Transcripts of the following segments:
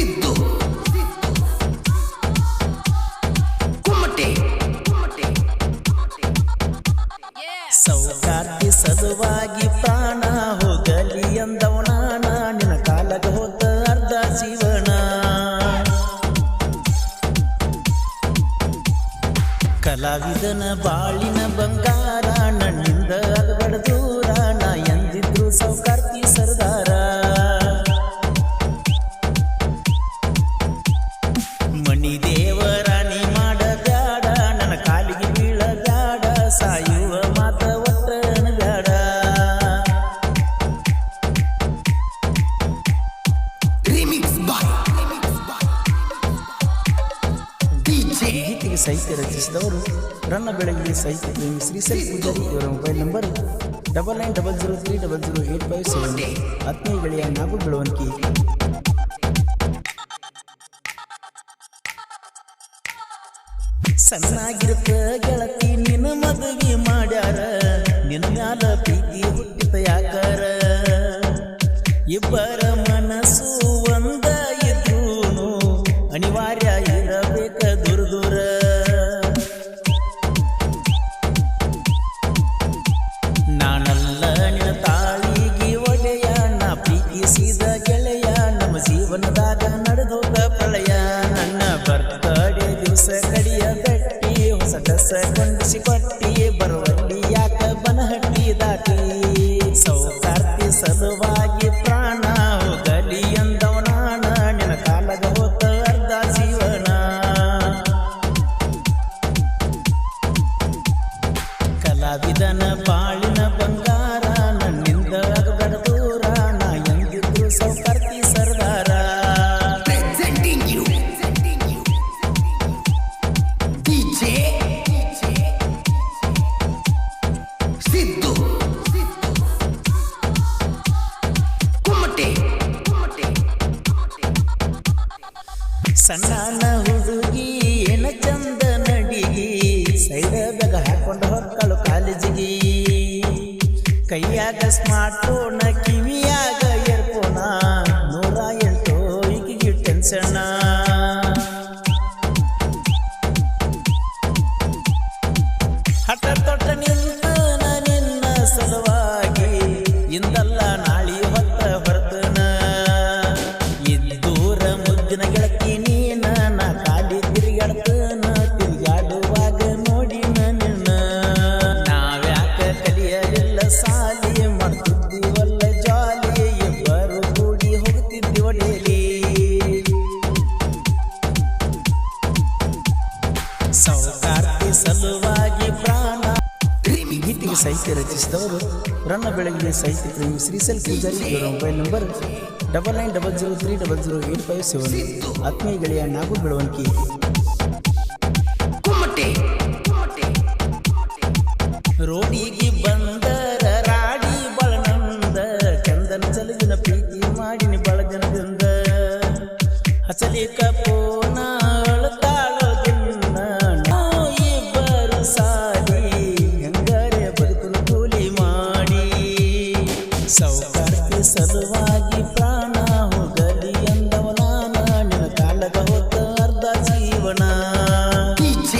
ಸಿದ್ದು ಕುಮಟೆ ಸೌಕಾರ್ತಿ ಸಲುವಾಗಿ ಪ್ರಾಣ ಹೋಗಲಿ ಎಂದವನಾನ ನಿನ್ನ ಕಾಲಗ ಹೋದ ಅರ್ಧ ಜೀವನ ಕಲಾವಿದನ ಬಾಳಿನ ಬಂಗಾರ ನನ್ನಿಂದ ಆಗಬೇಡ ದೂರ ನಾ ಎಂದಿದ್ರು ಸೌಕಾರ್ತಿ ಸರ್ದಾರ ಮಣಿ ದೇವರಾಣಿ ಮಾಡಬ್ಯಾಡ ನನ್ನ ಕಾಲಿಗೆ ಬೀಳಬ್ಯಾಡ ಸಾಯುವ ಮಾತ ಒಟ್ಟನಬ್ಯಾಡ ರಿಮಿಕ್ಸ್ ಬಾಯ್ ಡಿಜೆ ಗೀತೆಗೆ ಸಾಹಿತ್ಯ ರಚಿಸಿದವರು ರನ್ನ ಬೆಳಗ್ಗೆ ಸಾಹಿತ್ಯ ಪ್ರೇಮಿ ಶ್ರೀಸಲ್ ಪೂಜಾರಿ ಇವರ ಮೊಬೈಲ್ ನಂಬರ್ 9903008577 ಆತ್ಮೀಯ ಗೆಳೆಯ ನಾಗು ಬೆಳವಣಿಗೆ ಸಣ್ಣಾಗಿರುತ್ತ ಗೆಳತಿ ನಿನ್ನ ಮದುವೆ ಮಾಡ್ಯಾರ ನಿನ್ನ ಮ್ಯಾಲ ಪ್ರೀತಿ ಹುಟ್ಟಿತ ಯಾಕಾರ ಇಬ್ಬರ ಮನಸ್ಸು ಒಂದ ಇದ್ರೂನು ಅನಿವಾರ್ಯ ಇರಬೇಕ ದೂರ ದೂರ ನಾನಲ್ಲ ನಿನ್ನ ತಾಳಿಗೆ ಒಡೆಯ ನಾ ಪ್ರೀತಿಸಿದ ಗೆಳೆಯ ನಮ್ಮ ಜೀವನದಾಗ ನಡೆದೋಗ ಪ್ರಳಯ ನನ್ನ ಬರ್ತಡೇ ದಿವಸ ಕಡಿಯ ಗಟ್ಟಿ ಹೊಸ ಡ್ರೆಸ್ ಕೊಂಡಿಸಿ ಕೊಟ್ಟಿ ಬರುವಲ್ಲಿ ಯಾಕ ಬನಹಟ್ಟಿ ದಾಟಿ ಸೌಕಾರ್ತಿ ಸಲುವಾಗಿ ಪ್ರಾಣ ಹೋಗಲಿ ಎಂದವನಾನ ನಿನ್ನ ಕಾಲಗ ಹೋದ ಅರ್ಧ ಜೀವನ ಕಲಾವಿದನ ಬಾಳಿನ ಬಂಗಾರ ನನ್ನಿಂದ ಆಗಬೇಡ ದೂರ ನಾ ಎಂದಿದ್ರು ಸೌಕಾರ್ತಿ ಸರ್ದಾರ presenting you DJ ಸಿದ್ದು ಕುಮಟೆ ಸಣ್ಣ ಹುಡುಗಿ ಏನ ಚಂದ ನಡಿಗಿ ಸೈಡ ಬೆಗ ಹಾಕೊಂಡು ಹೊಕ್ಕಳು ಕಾಲೇಜಿಗೆ ಕೈಯಾಗ ಸ್ಮಾರ್ಟ್ ಫೋನ್ ಕಿವಿಯಾಗ ಇಯರ್ಫೋನ 108 ಈಗಿಗೆ ಟೆನ್ಷನ್ ಹಠ ತೊಟ್ಟ ನಿಂತ ನಿನ್ನ ಸಲುವಾಗಿ ಇಂದಲ್ಲ ನಾಳಿ ಹೊತ್ತ ಬರ್ತನ ಇದ್ದೂರ ಮುದ್ದಿನ ಗೆಳತಿ ನೀನ ನಾ ಕಾಲಿ ತಿರುಗಾಡ್ತನ ತಿರುಗಾಡುವಾಗ ನೋಡಿನ ನಿನ್ನ ನಾವ್ಯಾಕ ಕಲಿಯಲಿಲ್ಲ ಸಾಲಿ ಮಾಡ್ತಿದ್ದೀವಲ್ಲ ಜಾಲಿ ಇಬ್ಬರು ಕೂಡಿ ಹೋಗ್ತಿದ್ದೀವ ಡೇಲಿ ಸೌಕಾರ್ತಿ ಸಲುವಾಗಿ ಪ್ರಾಣ ಗೀತೆಗೆ ಸಾಹಿತ್ಯ ರಚಿಸಿದವರು ರನ್ನ ಬೆಳಗ್ಗೆ ಸಾಹಿತ್ಯ ಪ್ರೇಮಿ ಶ್ರೀಸಲ್ ಪೂಜಾರಿ ಇವರ ಮೊಬೈಲ್ ನಂಬರ್ 9903008577 ಆತ್ಮೀಯ ಗೆಳೆಯ ನಾಗು ಬೆಳವಣಿಗೆ ಕುಮಟೆ ರೋಡಿಗೆ ಬಂದರ ರಾಡಿ ಬಳನಂದ ಚಂದನ ಚಲಗಿನ ಪ್ರೀತಿ ಮಾಡಿನಿ ಬಳ ಜನದಿಂದ ಹಚಲಿ ಕಪೋನ ಅಳತಾಳೋ ದಿನ ಇಬ್ಬರು ಸಾಲಿ ಹೆಂಗರೆ ಬದುಕಲು ಕೂಲಿ ಮಾಡಿ ಸೌಕಾರ್ತಿ ಸಲುವಾಗಿ ಪ್ರಾಣ ಹೋಗಲಿ ಎಂದವನಾನ ನಿನ್ನ ಕಾಲಗ ಹೋದ ಅರ್ಧ ಜೀವನ DJ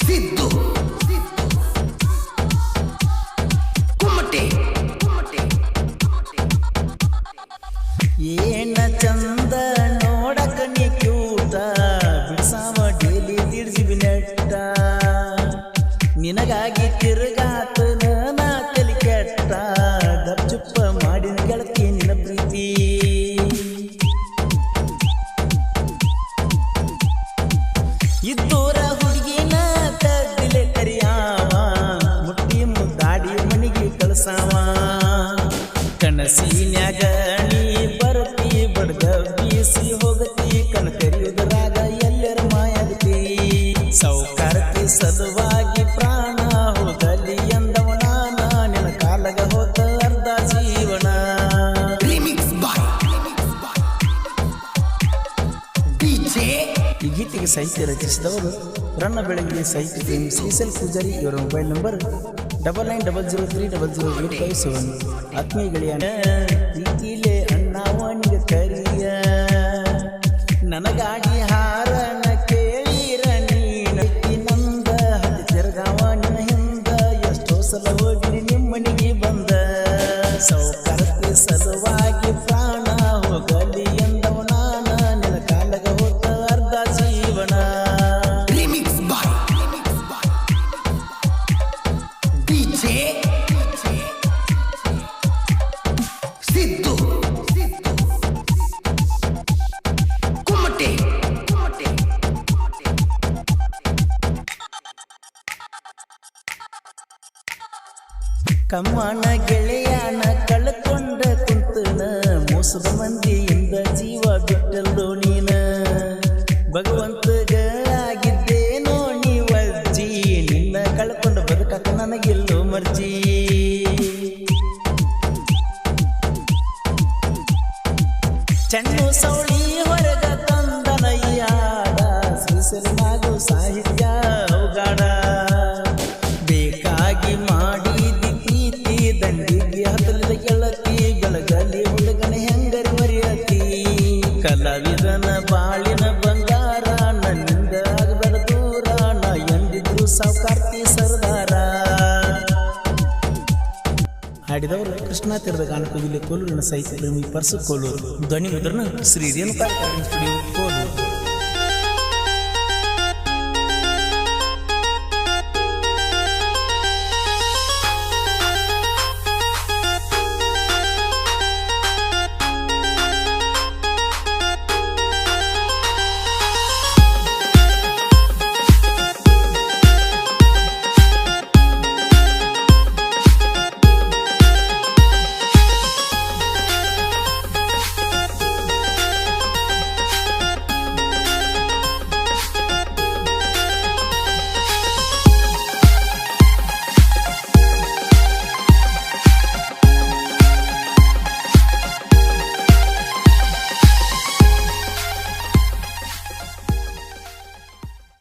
ಸಿದ್ದು ಕುಮಟೆ ಏನ ಚಂದ ನೋಡಕ ನೀ ಕ್ಯೂಟ ಬಿಡ್ಸಾವ ಡೇಲಿ ದಿಡ್ಸಿಬಿ ನೆಟ್ಟ ನಿನಗಾಗಿ ತಿರುಗಾತ ನಾ ತಲಿ ಕೆಟ್ಟ ಗಪ್ಚುಪ್ಪ ಮಾಡಿನ ಗೆಳತಿ ನಿನ್ನ ಪ್ರೀತಿ ಇದ್ದೂರ ಹುಡುಗಿನ ತಗ್ಗಿಲೆ ಕರಿಯಾವ ಮುಟ್ಟಿ ಮುದ್ದಾಡಿ ಮನಿಗೆ ಕಳಸಾವ ಕನಸಿನ್ಯಾಗ ನೀ ಬರ್ತಿ ಬಡ್ಗ ಬೀಸಿ ಹೋಗತಿ ಕನ ಕರಿಯುವುದರಾಗ ಎಲ್ಲರ ಮಾಯಾಗತಿ ಸೌಕಾರ್ತಿ ಸಲುವಾಗಿ ಪ್ರಾಣ ಹೋಗಲಿ ಎಂದವನಾನ ನಿನ್ನ ಕಾಲಗ ಹೋದ ಅರ್ಧ ಜೀವನ ರಿಮಿಕ್ಸ್ ಬಾಯ್ DJ ಈ ಗೀತೆಗೆ ಸಾಹಿತ್ಯ ರಚಿಸಿದವರು ರನ್ನ ಬೆಳಗ್ಗೆ ಸಾಹಿತ್ಯ ಪ್ರೇಮಿ ಶ್ರೀಸಲ್ ಪೂಜಾರಿ ಇವರ ಮೊಬೈಲ್ ನಂಬರ್ 9903008577 ಆತ್ಮೀಯ ಗೆಳೆಯ ಪ್ರೀತಿಲೇ ಕಮ್ಮನ ಗೆಳೆಯನ ಕಳ್ಕೊಂಡ ಕುಂತನ ಮೋಸದ ಮಂದಿಯಿಂದ ಜೀವ ಬಿಟ್ಟಲ್ಲೋ ನೀನ ಭಗವಂತಗ ಆಗಿದ್ದೇನೋ ನೀವಜ್ಜಿ ನಿನ್ನ ಕಳ್ಕೊಂಡ ಬದುಕಕ್ಕ ನನಗೆಲ್ಲೋ ಮರ್ಜಿ ಚೆನ್ನು ಸೌಳಿ ಹೊರಗ ತಂದನಯ್ಯಾಡ ಶ್ರೀಸರಿನಾಗು ಸಾಹಿತ್ಯ ಅವಗಾಡ ಬೇಕಾಗಿ ಮಾಡಿದಿ ಪ್ರೀತಿ ದಂಡಿಗೆ ಹತ್ತಲಿದ ಗೆಳತಿ ಬೆಳಗಲಿ ಹುಡುಗನ ಹೆಂಗರಿ ಮರಿಯತಿ ಕಲಾವಿದನ ಬಾಳಿನ ಬಂಗಾರ ನನ್ನಿಂದ ಆಗಬೇಡ ದೂರ ನಾ ಎಂದಿದ್ರು ಸಾವುಕಾರ್ತಿ ಸರ್ದಾರ ಹಾಡಿದವರು ಕೃಷ್ಣಾ ತೀರದ ಗಾನಕವಿಲೆ ಕೋಲೂರಿನ ಸಾಹಿತ್ಯ ಪ್ರೇಮಿ ಪರ್ಸು ಕೋಲೂರು ಧ್ವನಿ ಮುದ್ರಣ ಶ್ರೀ ರೇಣುಕಾ ಸ್ಟುಡಿಯೋ ಕೋಲೂರು.